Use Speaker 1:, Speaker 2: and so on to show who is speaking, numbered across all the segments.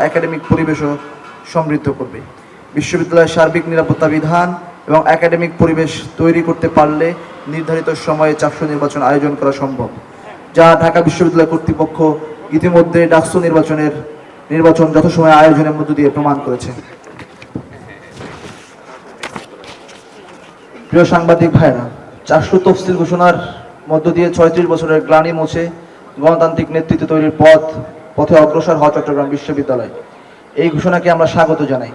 Speaker 1: Academic পরিবেশও সমৃদ্ধ করবে। বিশ্ববিদ্যালয়ের সার্বিক নিরাপত্তা বিধান এবং একাডেমিক পরিবেশ তৈরি করতে পারলে নির্ধারিত সময়ে চাকসু নির্বাচন আয়োজন করা সম্ভব, যা ঢাকা বিশ্ববিদ্যালয় কর্তৃপক্ষ ইতিমধ্যে ডাকসু নির্বাচন যথাসময়ে আয়োজনের মধ্য দিয়ে প্রমাণ করেছে। প্রিয় সাংবাদিক ভাইরা, চাকসু তফসিল ঘোষণার মধ্য দিয়ে ৩৬ বছরের গ্লানি মুছে গণতান্ত্রিক নেতৃত্ব তৈরির পথে অগ্রসর হওয়া চট্টগ্রাম বিশ্ববিদ্যালয় এই ঘোষণাকে আমরা স্বাগত জানাই।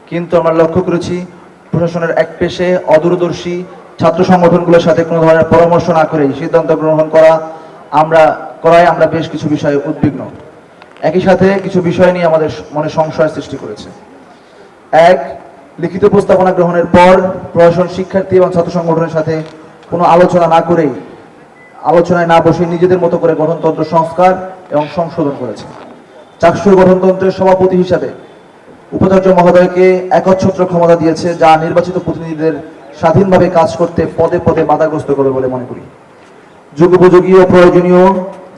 Speaker 1: কিন্তু আমরা লক্ষ্য করেছি প্রশাসনের একপেশে অদূরদর্শী ছাত্র সংগঠনগুলোর সাথে কোনো ধরনের পরামর্শ না করেই সিদ্ধান্ত গ্রহণ করায় আমরা বেশ কিছু বিষয়ে উদ্বিগ্ন। একই সাথে কিছু বিষয় নিয়ে আমাদের মনে সংশয় সৃষ্টি করেছে। এক, লিখিত প্রস্তাবনা গ্রহণের পর প্রশাসন শিক্ষার্থী এবং ছাত্র সংগঠনের সাথে কোনো আলোচনায় না বসে নিজেদের মতো করে গঠনতন্ত্র সংস্কার এবং সংশোধন করেছে। চাকসুর গঠনতন্ত্রের সভাপতি হিসাবে উপাচার্য মহোদয়কে একচ্ছত্র ক্ষমতা দিয়েছে, যা নির্বাচিত প্রতিনিধিদের স্বাধীনভাবে কাজ করতে পদে পদে বাধাগ্রস্ত করবে বলে মনে করি।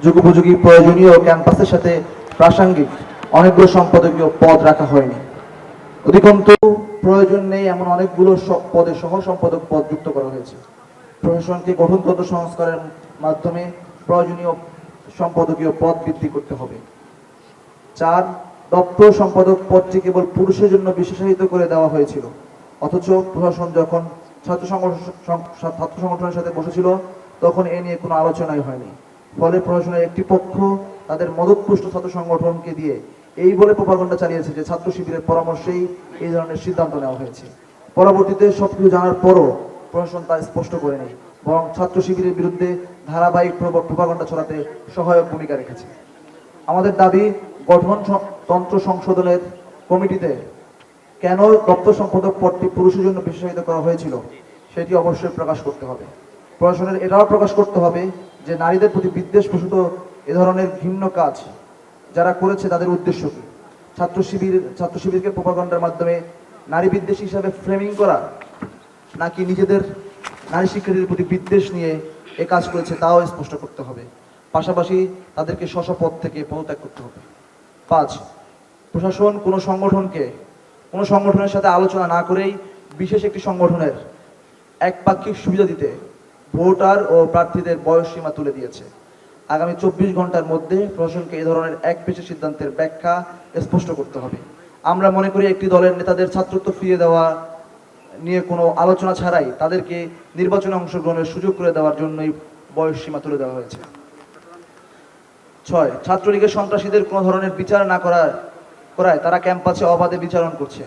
Speaker 1: যুগোপযোগী প্রয়োজনীয় ক্যাম্পাসের সাথে প্রাসঙ্গিক অনেকগুলো সম্পাদকীয় পদ রাখা হয়নি। অধিকন্তু প্রয়োজন নেই এমন অনেকগুলো পদে সহ সম্পাদক পদ যুক্ত করা হয়েছে। প্রশাসনকে গঠনতন্ত্র সংস্কারের মাধ্যমে প্রয়োজনীয় সম্পাদকীয় পদ বৃদ্ধি করতে হবে। 4, দপ্তর সম্পাদক পদটি কেবল পুরুষের জন্য বিশেষায়িত করে দেওয়া হয়েছিল, অথচ প্রশাসন যখন ছাত্র সংগঠনের সাথে বসেছিল তখন এ নিয়ে কোনো আলোচনাই হয়নি। ফলে প্রশাসনের একটি পক্ষ তাদের মদতপুষ্ট ছাত্র সংগঠনকে দিয়ে এই বলে প্রোপাগান্ডা চালিয়েছে যে ছাত্র শিবিরের পরামর্শেই এই ধরনের সিদ্ধান্ত নেওয়া হয়েছে। পরবর্তীতে সবকিছু জানার পরও প্রশাসন তা স্পষ্ট করে নেই, বরং ছাত্র শিবিরের বিরুদ্ধে ধারাবাহিক প্রোপাগান্ডা ছড়াতে সহায়ক ভূমিকা রেখেছে। আমাদের দাবি, গঠনতন্ত্র সংশোধনের কমিটিতে কেন দপ্তর সম্পাদক পদটি পুরুষের জন্য বিশেষায়িত করা হয়েছিল সেটি অবশ্যই প্রকাশ করতে হবে। প্রশাসনের এটাও প্রকাশ করতে হবে যে নারীদের প্রতি বিদ্বেষ প্রসূত এ ধরনের ঘৃণ্য কাজ যারা করেছে তাদের উদ্দেশ্য কি। ছাত্র শিবিরকে প্রোপাগান্ডার মাধ্যমে নারী বিদ্বেষী হিসাবে ফ্রেমিং করা, নাকি নিজেদের নারী শিক্ষার্থীদের প্রতি বিদ্বেষ নিয়ে এ কাজ করেছে তাও স্পষ্ট করতে হবে। পাশাপাশি তাদেরকে স্ব পদ থেকে পদত্যাগ করতে হবে। 5, প্রশাসন কোনো সংগঠনের সাথে আলোচনা না করেই বিশেষ একটি সংগঠনের একপাক্ষিক সুবিধা দিতে ভোটার ও প্রার্থীদের বয়স সীমা তুলে দিয়েছে। আগামী 24 ঘন্টার মধ্যে প্রশাসনকে এই ধরনের একপেশে সিদ্ধান্তের ব্যাখ্যা স্পষ্ট করতে হবে। আমরা মনে করি একটি দলের নেতাদের ছাত্রত্ব ফিরিয়ে দেওয়া নিয়ে কোনো আলোচনা ছাড়াই তাদেরকে নির্বাচনে অংশগ্রহণের সুযোগ করে দেওয়ার জন্যই বয়স সীমা তুলে দেওয়া হয়েছে। 6, ছাত্রলীগের সন্ত্রাসীদের কোনো ধরনের বিচার না করায় তারা ক্যাম্পাসে অবাধে বিচারণ করছে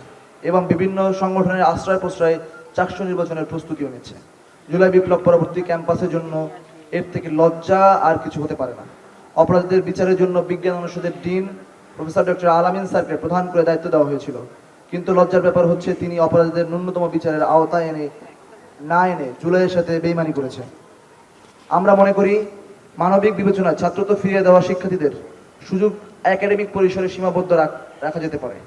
Speaker 1: এবং বিভিন্ন সংগঠনের আশ্রয় প্রশ্রয়ে চাকসু নির্বাচনের প্রস্তুতিও নিচ্ছে। জুলাই বিপ্লব পরবর্তী ক্যাম্পাসের জন্য এর থেকে লজ্জা আর কিছু হতে পারে না। অপরাধীদের বিচারের জন্য বিজ্ঞান অনুষদের ডিন প্রফেসর ডক্টর আলামিন স্যারকে প্রধান করে দায়িত্ব দেওয়া হয়েছিল, কিন্তু লজ্জার ব্যাপার হচ্ছে তিনি অপরাধীদের ন্যূনতম বিচারের আওতায় না এনে জুলাইয়ের সাথে বেইমানি করেছে। আমরা মনে করি মানবিক বিবেচনায় ছাত্রত্ব ফিরিয়ে দেওয়া শিক্ষার্থীদের সুযোগ একাডেমিক পরিসরে সীমাবদ্ধ রাখা যেতে পারে,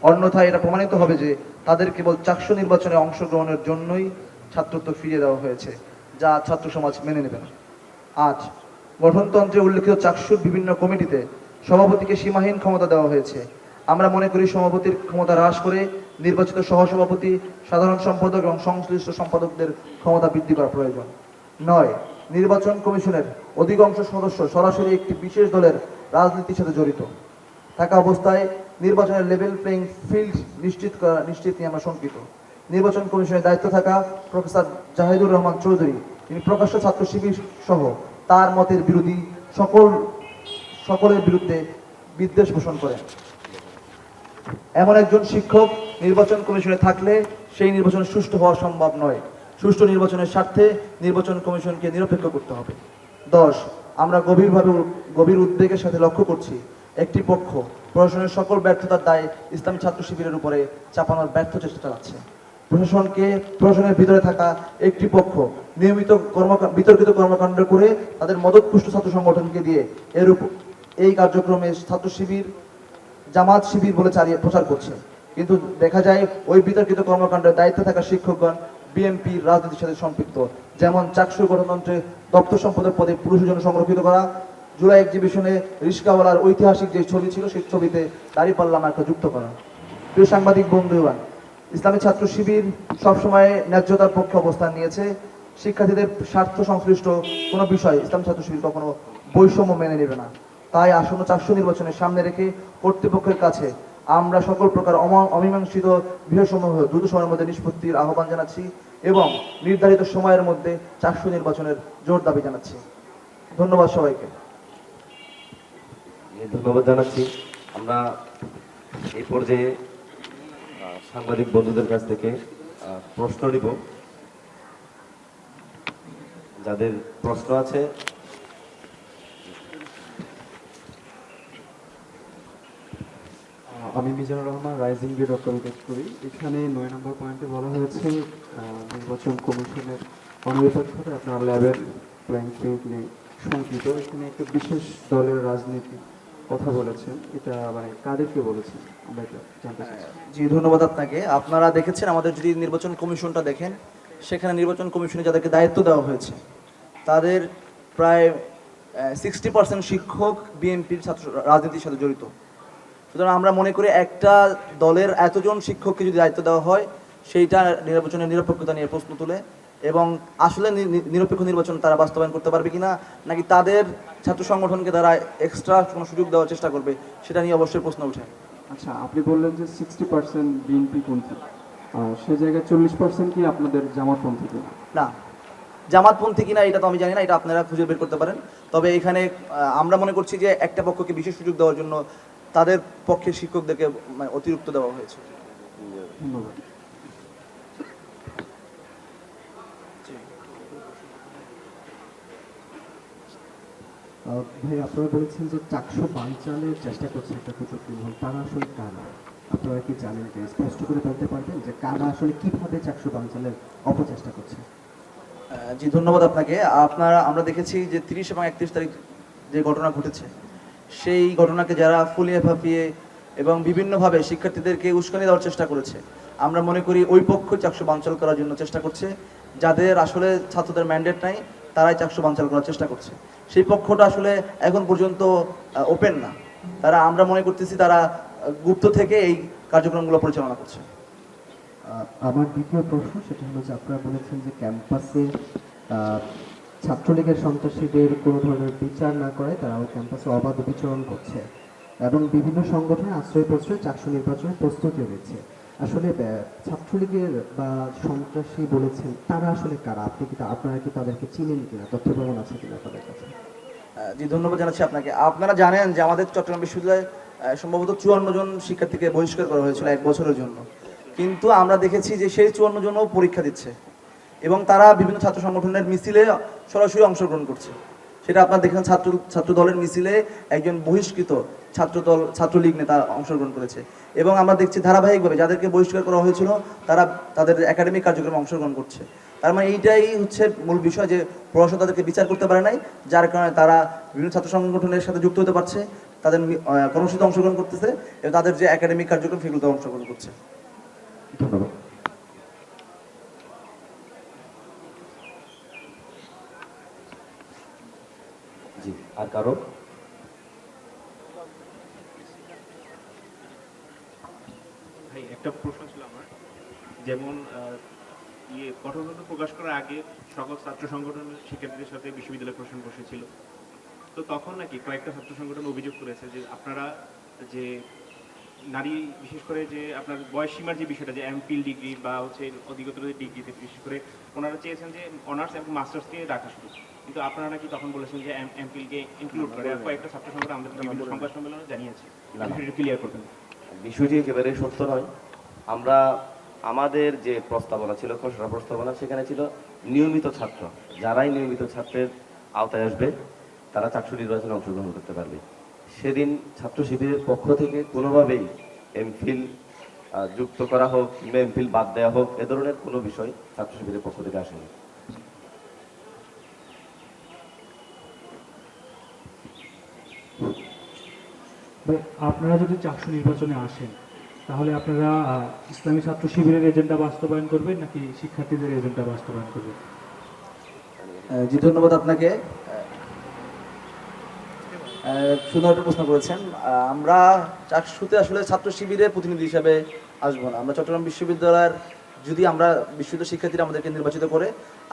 Speaker 1: অন্যথায় এটা প্রমাণিত হবে যে তাদের কেবল চাকসু নির্বাচনে অংশগ্রহণের জন্যই ছাত্রত্ব ফিরিয়ে দেওয়া হয়েছে, যা ছাত্র সমাজ মেনে নেবে না। 8, গঠনতন্ত্রে উল্লেখিত চাকসুর বিভিন্ন কমিটিতে সভাপতিকে সীমাহীন ক্ষমতা দেওয়া হয়েছে। আমরা মনে করি সভাপতির ক্ষমতা হ্রাস করে নির্বাচিত সহসভাপতি, সাধারণ সম্পাদক এবং সংশ্লিষ্ট সম্পাদকদের ক্ষমতা বৃদ্ধি করা প্রয়োজন। 9, নির্বাচন কমিশনের অধিকাংশ সদস্য সরাসরি একটি বিশেষ দলের রাজনীতির সাথে জড়িত থাকা অবস্থায় নির্বাচনের লেভেল প্লেইং ফিল্ড নিশ্চিত নিয়ে আমরা শঙ্কিত। নির্বাচন কমিশনের দায়িত্ব থাকা প্রফেসর জাহিদুর রহমান চৌধুরী, তিনি প্রকাশ্য ছাত্র শিবির সহ তার মতের বিরোধী সকলের বিরুদ্ধে বিদ্বেষ পোষণ করেন। এমন একজন শিক্ষক নির্বাচন কমিশনে থাকলে সেই নির্বাচন সুষ্ঠু হওয়া সম্ভব নয়। সুষ্ঠু নির্বাচনের স্বার্থে নির্বাচন কমিশনকে নিরপেক্ষ করতে হবে। 10, আমরা গভীর উদ্বেগের সাথে লক্ষ্য করছি একটি পক্ষ প্রশাসনের সকল ব্যর্থতার দায় ইসলামী ছাত্র শিবিরের উপরে চাপানোর ব্যর্থ চেষ্টা চালাচ্ছে। প্রশাসনের ভিতরে থাকা একটি পক্ষ নিয়মিত বিতর্কিত কর্মকাণ্ড করে তাদের মদতপুষ্ট ছাত্র সংগঠনকে দিয়ে এই কার্যক্রমে ছাত্র শিবির জামাত শিবির বলে প্রচার করছে, কিন্তু দেখা যায় ওই বিতর্কিত কর্মকাণ্ডের দায়িত্বে থাকা শিক্ষকগণ বিএনপির রাজনীতির সাথে সম্পৃক্ত। যেমন চাকসু গঠনতন্ত্রে দপ্তর সম্পাদক পদে পুরুষের জন্য সংরক্ষিত করা, জুলাই এক্সিবিশনে রিস্কাওয়ালার ঐতিহাসিক যে ছবি ছিল সেই ছবিতে দাঁড়িপাল্লা মার্কা যুক্ত করা। প্রিয় সাংবাদিক বন্ধুগণ, ইসলামী ছাত্র শিবির সবসময় ন্যায্যতার পক্ষে অবস্থান নিয়েছে। শিক্ষার্থীদের স্বার্থ সংশ্লিষ্ট কোনো বিষয় ইসলামী ছাত্র শিবির কখনো বৈষম্য মেনে নেবে না। তাই আসন্ন 400 নির্বাচনের সামনে রেখে কর্তৃপক্ষের কাছে আমরা সকল প্রকার অমীমাংসিত বিষয়সমূহ দ্রুত সময়ের মধ্যে নিষ্পত্তির আহ্বান জানাচ্ছি এবং নির্ধারিত সময়ের মধ্যে 400 নির্বাচনের জোর দাবি জানাচ্ছি। ধন্যবাদ সবাইকে।
Speaker 2: ধন্যবাদ জানাচ্ছি। আমরা এই পর্যায়ে সাংবাদিক বন্ধুদের কাছ থেকে প্রশ্ন নিব। যাদের প্রশ্ন আছে
Speaker 3: আমি Mizanur Rahman, rising B doctor করি। এখানে 9 নম্বর পয়েন্টে বলা হয়েছে নির্বাচন কমিশনের অনিরপেক্ষতা আপনার ল্যাবের প্ল্যান ফিল্ড নিয়ে শঙ্কিত। এখানে একটা বিশেষ দলের রাজনীতি কথা বলেছেন, এটা মানে কাদেরকে বলেছেন আমরা এটা জানতে চাই।
Speaker 1: জি, ধন্যবাদ আপনাকে। আপনারা দেখেছেন আমাদের যদি নির্বাচন কমিশনটা দেখেন, সেখানে নির্বাচন কমিশনে যাদেরকে দায়িত্ব দেওয়া হয়েছে তাদের প্রায় 60% শিক্ষক বিএনপির ছাত্র রাজনীতির সাথে জড়িত। সুতরাং আমরা মনে করি একটা দলের এতজন শিক্ষককে যদি দায়িত্ব দেওয়া হয়, সেইটা নির্বাচনের নিরপেক্ষতা নিয়ে প্রশ্ন তুলে এবং আসলে নিরপেক্ষ নির্বাচন তারা বাস্তবায়ন করতে পারবে কিনা, নাকি তাদের ছাত্র সংগঠনকে তারা এক্সট্রা কোনো সুযোগ দেওয়ার চেষ্টা করবে, সেটা নিয়ে অবশ্যই প্রশ্ন ওঠে।
Speaker 3: আচ্ছা, আপনি বললেন যে 60% বিএনপি পন্থী, সে জায়গায় 40% কি আপনাদের জামাতপন্থী কিনা?
Speaker 1: না, জামাতপন্থী কিনা এটা তো আমি জানি না, এটা আপনারা খুঁজে বের করতে পারেন। তবে এখানে আমরা মনে করছি যে একটা পক্ষকে বিশেষ সুযোগ দেওয়ার জন্য তাদের পক্ষে শিক্ষকদেরকে অতিরিক্ত দেওয়া হয়েছে।
Speaker 3: ধন্যবাদ।
Speaker 4: ভাই, আপনারা বলেছেন যে 400 বানচালের চেষ্টা করছে একটা কুচক্রী মহল, তারা আসলে কারা? আপনারা কি জানেন, স্পষ্ট করে বলতে পারবেন যে কারা আসলে কিভাবে 400 বানচালের অপচেষ্টা করছে?
Speaker 1: জি, ধন্যবাদ আপনাকে। আমরা দেখেছি যে 30 এবং 31 তারিখ যে ঘটনা ঘটেছে, সেই ঘটনাকে যারা ফুলিয়ে ফাঁপিয়ে এবং বিভিন্নভাবে শিক্ষার্থীদেরকে উস্কানি দেওয়ার চেষ্টা করেছে, আমরা মনে করি ওই পক্ষ 400 বানচাল করার জন্য চেষ্টা করছে। যাদের আসলে ছাত্রদের ম্যান্ডেট নাই, তারাই 400 বানচাল করার চেষ্টা করছে। সেই পক্ষটা আসলে এখন পর্যন্ত ওপেন না। আমরা মনে করতেছি তারা গুপ্ত থেকে এই কার্যক্রমগুলো পরিচালনা করছে।
Speaker 4: আমার দ্বিতীয় প্রশ্ন সেটা হলো যে আপনারা বলেছেন যে ক্যাম্পাসে ছাত্রলীগের সন্ত্রাসীদের কোনো ধরনের বিচার না করায় তারাও ক্যাম্পাসে অবাধ বিচরণ করছে এবং বিভিন্ন সংগঠনে আশ্রয়প্রশ্রয় 400 নির্বাচনের প্রস্তুতি রয়েছে। আসলে ছাত্রলীগের বা সন্ত্রাসী বলেছেন, তারা আসলে কারা? আপনারা কি তাদেরকে চিনেন কিনা? তথ্য প্রমাণ আছে কিনা তাদের কাছে?
Speaker 1: জি, ধন্যবাদ জানাচ্ছি আপনাকে। আপনারা জানেন যে আমাদের চট্টগ্রাম বিশ্ববিদ্যালয়ে সম্ভবত 54 জন শিক্ষার্থীকে বহিষ্কার করা হয়েছিল 1 বছরের জন্য, কিন্তু আমরা দেখেছি যে সেই 54 জনও পরীক্ষা দিচ্ছে এবং তারা বিভিন্ন ছাত্র সংগঠনের মিছিলে সরাসরি অংশগ্রহণ করছে। সেটা আপনারা দেখেন, ছাত্র দলের মিছিলে একজন বহিষ্কৃত ছাত্রলীগ নেতা অংশগ্রহণ করেছে এবং আমরা দেখছি ধারাবাহিকভাবে যাদেরকে বহিষ্কার করা হয়েছিল তারা তাদের একাডেমিক কার্যক্রমে অংশগ্রহণ করছে। তার মানে এইটাই হচ্ছে মূল বিষয়, যে প্রশাসন তাদেরকে বিচার করতে পারে নাই, যার কারণে তারা বিভিন্ন ছাত্র সংগঠনের সাথে যুক্ত হতে পারছে, তাদের কর্মসূচিতে অংশগ্রহণ করতেছে এবং তাদের যে একাডেমিক কার্যক্রম সেগুলোতে অংশগ্রহণ করছে।
Speaker 4: ধন্যবাদ।
Speaker 2: জি, আর কারো?
Speaker 5: ভাই, একটা প্রশ্ন ছিল আমার। যেমন গঠনতন্ত্র প্রকাশ করার আগে সকল ছাত্র সংগঠনের শিক্ষার্থীদের সাথে বিশ্ববিদ্যালয় প্রশাসন বসেছিল, তো তখন নাকি কয়েকটা ছাত্র সংগঠন অভিযোগ করেছে যে আপনারা যে নারী, বিশেষ করে যে আপনার বয়স সীমার যে বিষয়টা, যে এমফিল ডিগ্রি বা হচ্ছে অধিকতর ডিগ্রিতে বিশেষ করে ওনারা চেয়েছেন যে অনার্স এবং মাস্টার্সকে রাখা শুরু, কিন্তু আপনারা নাকি তখন বলেছেন যে এমফিলকে ইনক্লুড করে। আর কয়েকটা ছাত্র সংগঠন আমাদের বিভিন্ন সংবাদ সম্মেলনে জানিয়েছে, বিষয়টা ক্লিয়ার করবেন।
Speaker 2: বিষয়টি একেবারে সত্য নয়। আমরা আমাদের যে প্রস্তাবনা ছিল, খসড়া প্রস্তাবনা, সেখানে ছিল নিয়মিত ছাত্র, যারাই নিয়মিত ছাত্রের আওতায় আসবে তারা 400 নির্বাচনে অংশগ্রহণ করতে পারবে। সেদিন ছাত্র শিবিরের পক্ষ থেকে কোনোভাবেই এমফিল যুক্ত করা হোক কিংবা এমফিল বাদ দেওয়া হোক, এ ধরনের কোনো বিষয় ছাত্র শিবিরের পক্ষ থেকে আসেনি।
Speaker 6: আপনারা যদি 400 নির্বাচনে আসেন, তাহলে আপনারা ইসলামী ছাত্র শিবিরের এজেন্ডা বাস্তবায়ন করবেন নাকি শিক্ষার্থীদের এজেন্ডা বাস্তবায়ন করবেন?
Speaker 1: জি, ধন্যবাদ আপনাকে। সুন্দর একটা প্রশ্ন করেছেন। আমরা চাকসুতে আসলে ছাত্র শিবিরের প্রতিনিধি হিসাবে আসবো না। আমরা চট্টগ্রাম বিশ্ববিদ্যালয়ের, যদি আমরা বিশ্ববিদ্যালয় শিক্ষার্থীরা আমাদেরকে নির্বাচিত করে,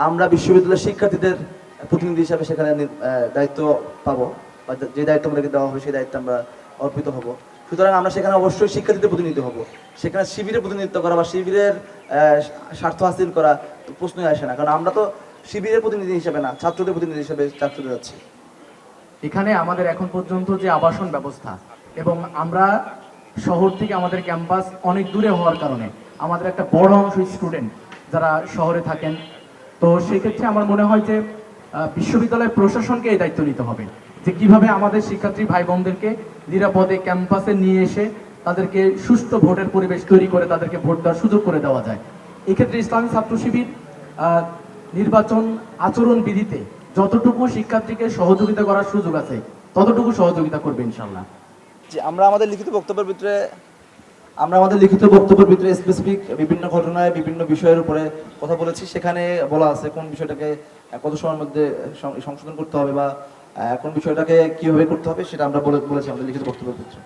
Speaker 1: আমরা বিশ্ববিদ্যালয়ের শিক্ষার্থীদের প্রতিনিধি হিসাবে সেখানে দায়িত্ব পাবো, বা যে দায়িত্ব আমাদেরকে দেওয়া হবে সেই দায়িত্বে আমরা অর্পিত হব। সুতরাং আমরা সেখানে অবশ্যই শিক্ষার্থীদের প্রতিনিধি হব। সেখানে শিবিরের প্রতিনিধিত্ব করা বা শিবিরের স্বার্থ হাসিল করা তো প্রশ্নই আসে না, কারণ আমরা তো শিবিরের প্রতিনিধি হিসেবে না, ছাত্রদের প্রতিনিধি হিসেবে চাকরিতে যাচ্ছি।
Speaker 7: এখানে আমাদের এখন পর্যন্ত যে আবাসন ব্যবস্থা, এবং আমরা শহর থেকে আমাদের ক্যাম্পাস অনেক দূরে হওয়ার কারণে আমাদের একটা বড় অংশ স্টুডেন্ট যারা শহরে থাকেন, তো সেক্ষেত্রে আমার মনে হয় যে বিশ্ববিদ্যালয়ের প্রশাসনকে এই দায়িত্ব নিতে হবে যে কিভাবে আমাদের শিক্ষার্থী ভাই বোনদেরকে নিরাপদে ক্যাম্পাসে নিয়ে এসে তাদেরকে সুষ্ঠু ভোটের পরিবেশ তৈরি করে তাদেরকে ভোট দেওয়ার সুযোগ করে দেওয়া যায়। এক্ষেত্রে ইসলামী ছাত্র শিবির নির্বাচন আচরণ বিধিতে যতটুকু শিক্ষার্থীকে সহযোগিতা করার সুযোগ আছে ততটুকু সহযোগিতা করবে ইনশাল্লাহ।
Speaker 1: যে আমরা আমাদের লিখিত বক্তব্যের ভিতরে স্পেসিফিক বিভিন্ন ঘটনায় বিভিন্ন বিষয়ের উপরে কথা বলেছি। সেখানে বলা আছে কোন বিষয়টাকে কত সময়ের মধ্যে সংশোধন করতে হবে বা কোন বিষয়টাকে কিভাবে করতে হবে, সেটা আমরা বলেছি আমাদের লিখিত বক্তব্যের ভিতরে।